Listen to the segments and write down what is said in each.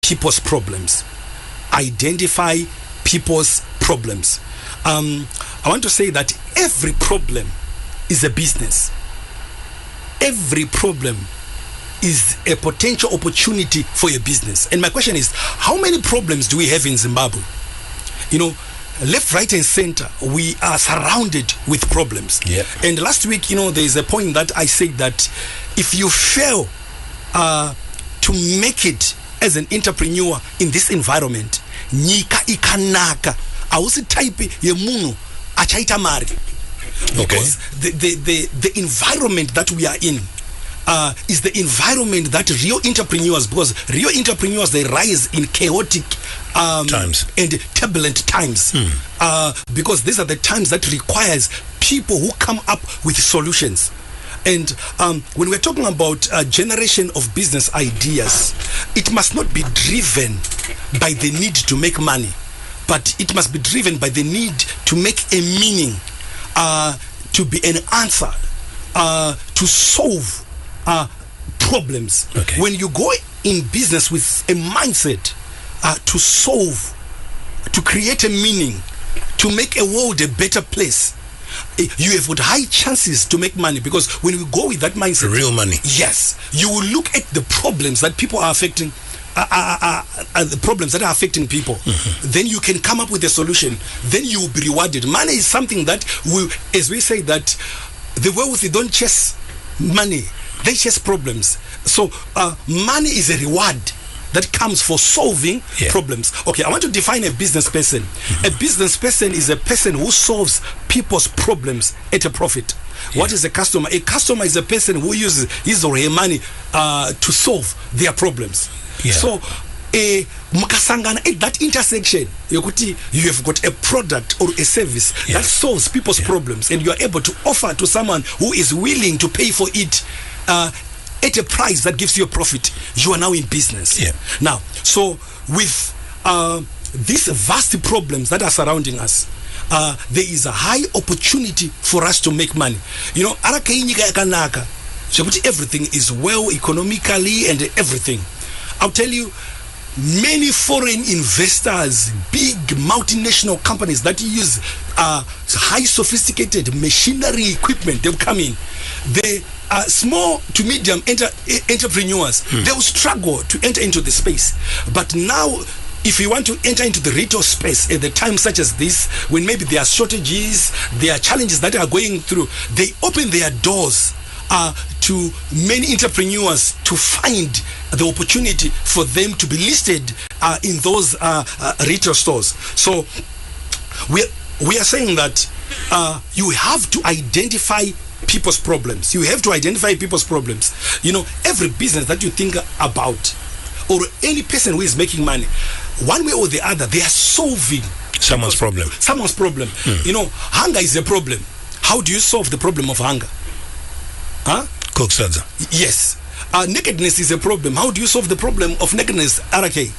people's problems. Identify people's problems. I want to say that every problem is a business. Every problem is a potential opportunity for a business. And my question is, how many problems do we have in Zimbabwe? You know, left, right, and center, we are surrounded with problems. Yep. And last week, you know, there's a point that I said that if you fail to make it as an entrepreneur in this environment, nyika ikanaka, awusi type yemunhu achaita mari. Because the environment that we are in is the environment that real entrepreneurs, because real entrepreneurs, they rise in chaotic times and turbulent times, because these are the times that requires people who come up with solutions. And when we're talking about generation of business ideas, it must not be driven by the need to make money, but it must be driven by the need to make a meaning, to be an answer, to solve problems. Okay. When you go in business with a mindset to solve, to create a meaning, to make a world a better place, you have got high chances to make money, because when you go with that mindset, real money, yes, you will look at the problems that people are affecting, the problems that are affecting people. Then you can come up with a solution. Then you will be rewarded. Money is something that will, as we say, that the wealthy don't chase money, they chase problems. So money is a reward that comes for solving problems. Okay, I want to define a business person. A business person is a person who solves people's problems at a profit. What is a customer? A customer is a person who uses his or her money to solve their problems. So mukasangana at that intersection, you have got a product or a service that solves people's problems, and you are able to offer to someone who is willing to pay for it at a price that gives you a profit. You are now in business. Now, so with these vast problems that are surrounding us, there is a high opportunity for us to make money. You know, everything is well economically and everything. I'll tell you, many foreign investors, big multinational companies that use high sophisticated machinery equipment, they'll come in. The small to medium entrepreneurs, they will struggle to enter into the space. But now, if you want to enter into the retail space at the time such as this, when maybe there are shortages, there are challenges that are going through, they open their doors to many entrepreneurs to find the opportunity for them to be listed in those retail stores. So we are saying that you have to identify people's problems. You have to identify people's problems. You know, every business that you think about, or any person who is making money, one way or the other, they are solving someone's problem. Someone's problem. You know, hunger is a problem. How do you solve the problem of hunger? Cook Sadza. Yes. Nakedness is a problem. How do you solve the problem of nakedness, RK?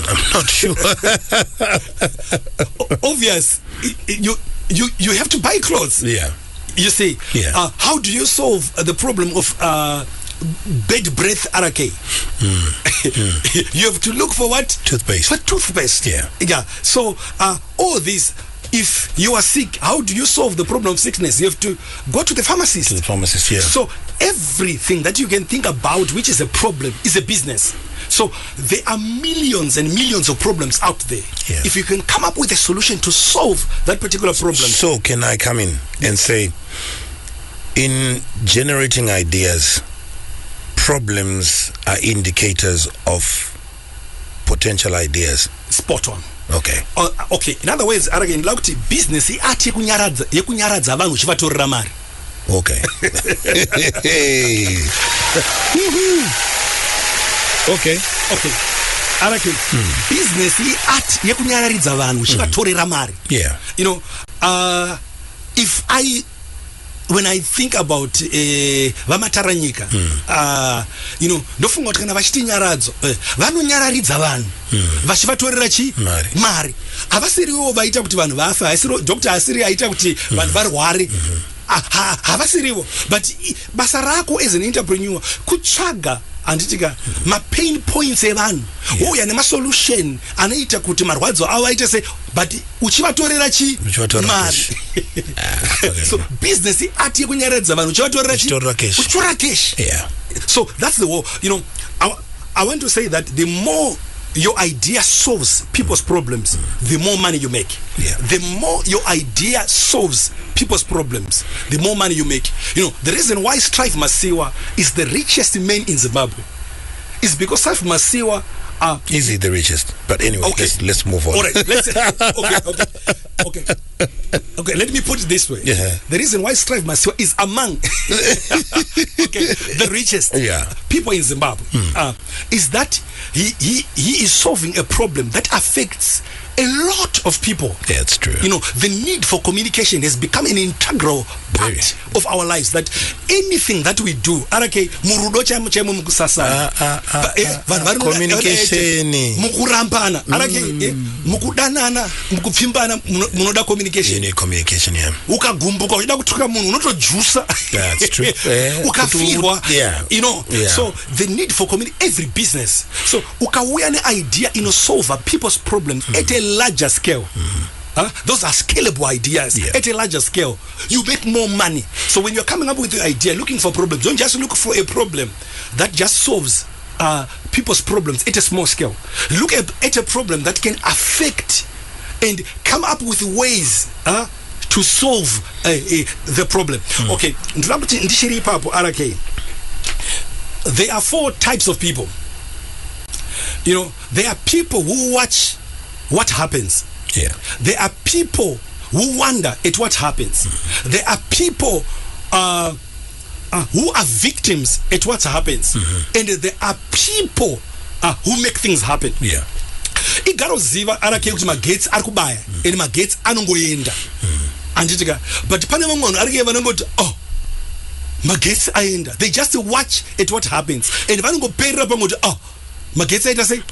I'm not sure. Obvious. You have to buy clothes. Yeah. You see. Yeah. How do you solve the problem of bad breath, RK? You have to look for what? Toothpaste. For toothpaste. Yeah. Yeah. So all these. If you are sick, how do you solve the problem of sickness? You have to go to the pharmacist. Yeah. So everything that you can think about which is a problem is a business. So there are millions and millions of problems out there. Yeah. If you can come up with a solution to solve that particular problem. So can I come in and say, in generating ideas, problems are indicators of potential ideas? Spot on. Okay. Okay. In other words, again, like business ati yekunyaradza vanhu chivatorera mari. Okay. Okay. Arake, business ati yekunyaradza vanhu chivatorera mari. Yeah. You know, when I think about vamataranyika, you know, ndofunga kuti kana vachiti nyaradzo, vanonyararidza vanhu, vachivatorera chi? Mari. Havasiriwo vaita kuti vanhu vafe, hasiri doctor asiri aita kuti vanhu varware. Havasiriwo. But basa rako as an entrepreneur, kutsvaga anditika ma pain points evanhu uya nema solution anoita kuti marwadzo avo aite se but uchivatorera mari. So business ati yekunyaradza vanhu uchivatorera cash. Yeah. So that's the war. You know, I want to say that the more your idea solves people's problems, the more money you make. Yeah. The more your idea solves people's problems, the more money you make. You know, the reason why Strive Masiwa is the richest man in Zimbabwe is because Strive Masiwa is he the richest? But anyway, okay. let's move on. All right, okay. Let me put it this way. Yeah. The reason why Strive Masiwa is among the richest people in Zimbabwe is that he is solving a problem that affects a lot of people. Yeah, it's true. You know, the need for communication has become an integral part of our lives. That anything that we do, communication, mukurampana, mukudanana, mukupfimbana, munoda communication. You need communication, yeah. Ukagumbuka, uchida kutuka munhu, unotojusa. That's true. Ukafirwa, you know. Yeah. So the need for communication, every business. So ukauya ne idea solve people's problems at a larger scale. Those are scalable ideas at a larger scale. You make more money. So when you're coming up with the idea, looking for problems, don't just look for a problem that just solves people's problems at a small scale. Look at a problem that can affect and come up with ways to solve the problem. Okay, there are 4 types of people. You know, there are people who watch what happens. Yeah. There are people who wonder at what happens. There are people who are victims at what happens. And there are people who make things happen. Yeah. Igaroziva arake kuti magetsi arikubaya and magetsi anongoenda. Anditika, but pane vamwe vanhu arike vanongoti magetsi aenda. They just watch at what happens and vanongoperera pamwe kuti magetsi aita sei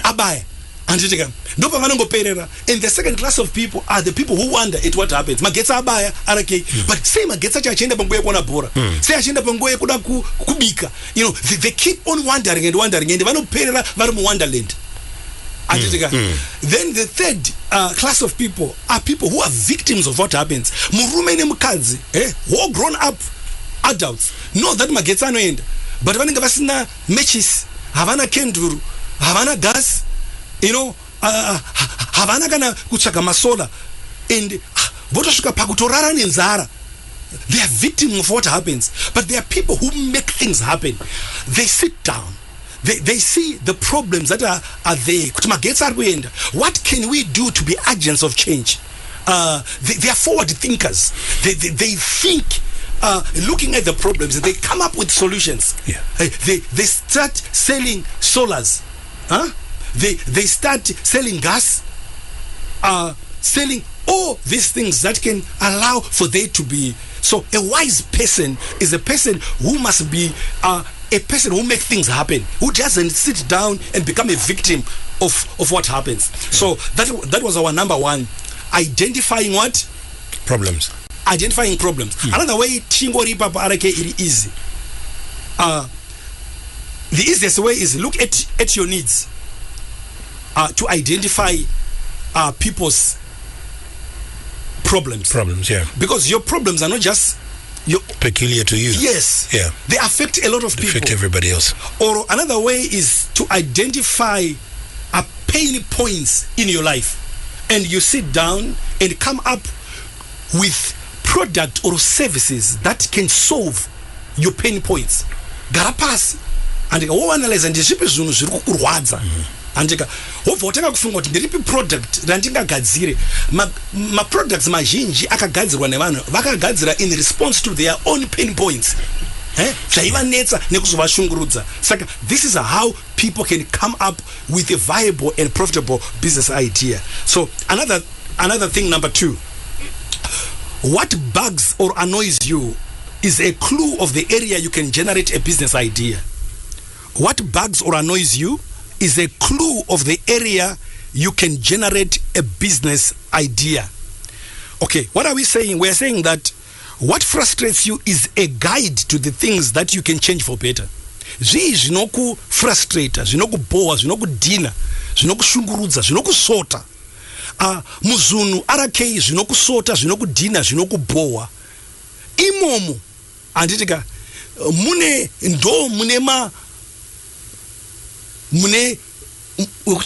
abaya. Anditika, ndopa vanongoperera. And the second class of people are the people who wonder at what happens. Magetsi abaya arake, but say magetsi achaenda panguva yekuona bhora, say achaenda panguva yekuda kubika. You know, they keep on wondering and vanoperera vari muwonderland. Then the third class of people are people who are victims of what happens. Murume nemukadzi, who are grown up adults know that magetsi anoenda, but vanenge vasina matches, havana kenduru, havana gas, you know, havana kana kutsvaga masola, and votosvika pakutorara nenzara. They are victims of what happens, but there are people who make things happen. They sit down. They see the problems that are there. What can we do to be agents of change? They are forward thinkers. They think, looking at the problems, they come up with solutions. Yeah. They start selling solars. They start selling gas. Selling all these things that can allow for there to be. So a wise person is a person who must be a person who makes things happen, who doesn't sit down and become a victim of what happens. So that was our number 1. Identifying what? Problems. Identifying problems. Another way, Chingori Papa Arake is easy. The easiest way is look at your needs to identify people's problems. Yeah. Because your problems are not just peculiar to you. Yes. Yeah. They affect a lot of people. Affect everybody else. Or another way is to identify pain points in your life, and you sit down and come up with product or services that can solve your pain points. Garapas and go analyze and zvipi zvinhu zviri kukurwadza. Andika wobva watanga kufunga kuti ndiripi product randingagadzire. Ma products mazhinji akagadzirwa nevanhu vakagadzira in response to their own pain points. Zvaivanetsa nekuzovashungurudza. Saka this is how people can come up with a viable and profitable business idea. So another thing, number 2, what bugs or annoys you is a clue of the area you can generate a business idea. What bugs or annoys you is a clue of the area you can generate a business idea. Okay, what are we saying? We're saying that what frustrates you is a guide to the things that you can change for better. zvinokufrustrata, zvinokubhowa, zvinokudhina, zvinokushungurudza, zvinokusota. Muzunhu RK zvinokusota, zvinokudhina, zvinokubhowa. Imomo anditika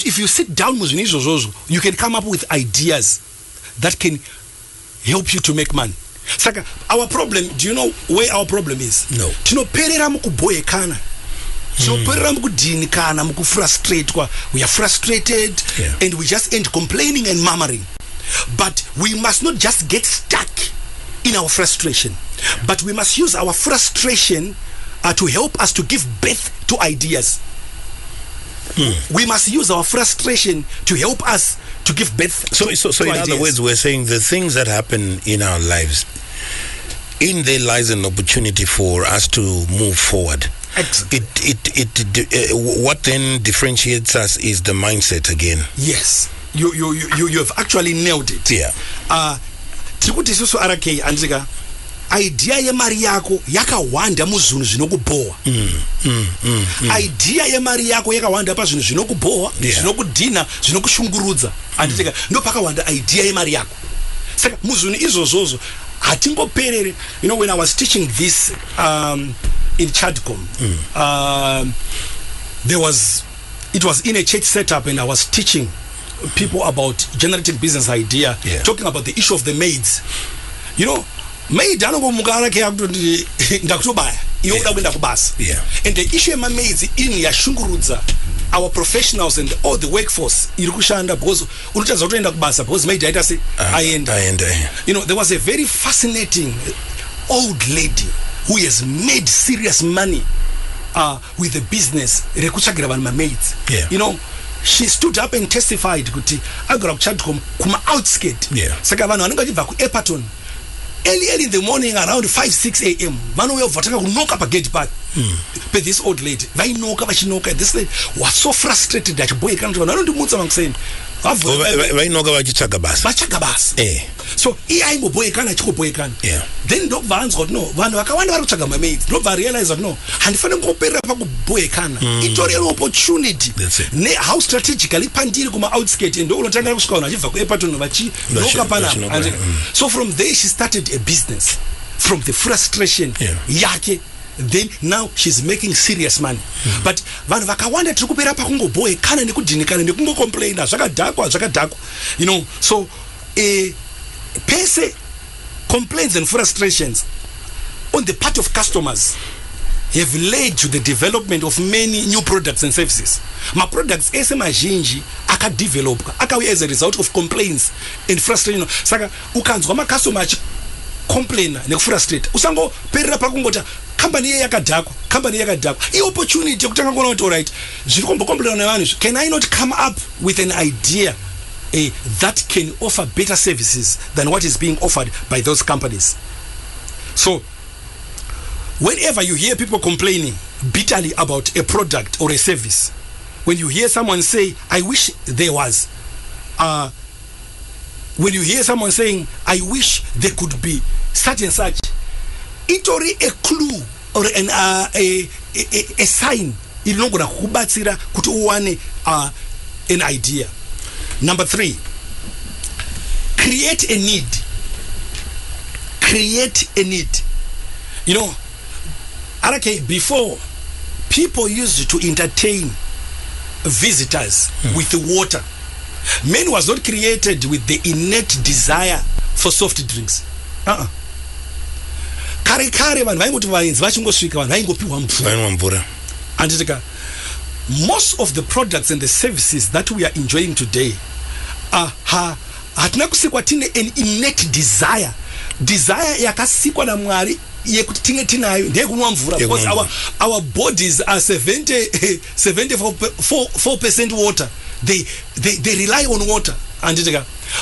if you sit down muzvinhu izvozvozvo, you can come up with ideas that can help you to make money. Saka our problem, do you know where our problem is? No. Tinoperera mukubhoyekana, tinoperera mukudhinikana, mukufrustratwa. We are frustrated, and we just end complaining and murmuring. But we must not just get stuck in our frustration, but we must use our frustration to help us to give birth to ideas. We must use our frustration to help us to give birth to in ideas. other words, we're saying the things that happen in our lives, in there lies an opportunity for us to move forward. What then differentiates us is the mindset again. Yes, you have actually nailed it. Yeah. Tikuti susu RK andika idea yemari yako yakawanda muzvinhu zvinokubhowa. Idea yemari yako yakawanda pazvinhu zvinokubhowa, zvinokudhina, zvinokushungurudza. Anditika ndo pakawanda idea yemari yako. Saka muzvinhu izvozvozvo hatingoperere. You know, when I was teaching this in Chadcom, it was in a church setup, and I was teaching people about generating business idea, talking about the issue of the maids. You know, maid anongomugara ke akuti ndakutobaya iyo kuda kuenda kubasa. And the issue of my maids in yashungurudza our professionals and all the workforce iri kushanda, because unotaza kutoenda kubasa because maid aita se aenda. You know, there was a very fascinating old lady who has made serious money with the business rekutsvagira vanhu mamaids. You know, she stood up and testified kuti agara kuchadcom kuma outskirt. Saka vanhu vanenge vachibva kuEpperton early in the morning around 5-6 a.m. vanouya vatanga kunoka pagate pake pe this old lady. Vainoka vachinoka. This lady was so frustrated achiboyekana kuti vanhu vanondimutsa vankuseni vainoka vachitsvaga basa. So iye aimboboyekana achikoboyekana. Then ndobva anzwa kuti no, vanhu vakawanda vari kutsvaga mamaids. Ndobva realize kuti no, handifaniri kungoperera pakuboyekana. Itori an opportunity. How strategically pandiri kuma outskirt, ndo unotanga kusvika vanhu vachibva kuEpperton vachinoka panapa. So from there she started a business from the frustration yake. Then now she's making serious money. But vanhu vakawanda tiri kupera pakungoboyekana nekudhinikana nekungocomplaina zvakadhakwa. You know, so pese complaints and frustrations on the part of customers have led to the development of many new products and services. Ma products ese mazhinji akadevelopwa akauya as a result of complaints and frustration. Saka ukanzwa ma customer complain nekufrustrate, usangoperera pakungota company yakadhakwa. I opportunity yekutanga kuona kuti alright, zviri kumbocomplaina nevanhu, can I not come up with an idea that can offer better services than what is being offered by those companies? So whenever you hear people complaining bitterly about a product or a service, when you hear someone say, I wish there was, when you hear someone saying, I wish there could be such and such, it's already a clue or a sign inogona kukubatsira kuti uwane an idea. Number 3, create a need. You know, RK, before, people used to entertain visitors with the water. Man was not created with the innate desire for soft drinks. Kare vanhu vaingoti vaenzi vachingosvika vanhu vaingopiwa mvura. Anditika, most of the products and the services that we are enjoying today hatina kusikwa tine an innate desire yakasikwa naMwari yekuti tinge tinayo ndeyekunwa mvura, because our bodies are 74% water. They rely on water.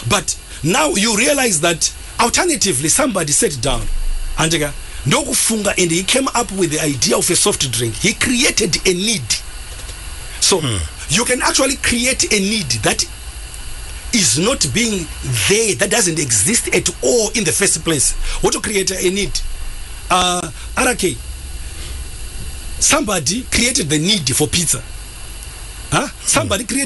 But now you realize that alternatively somebody sat down and he came up with the idea of a soft drink. He created a need. So you can actually create a need that is not being there, that doesn't exist at all in the first place. What to create a need? RK, Somebody created the need for pizza. Somebody created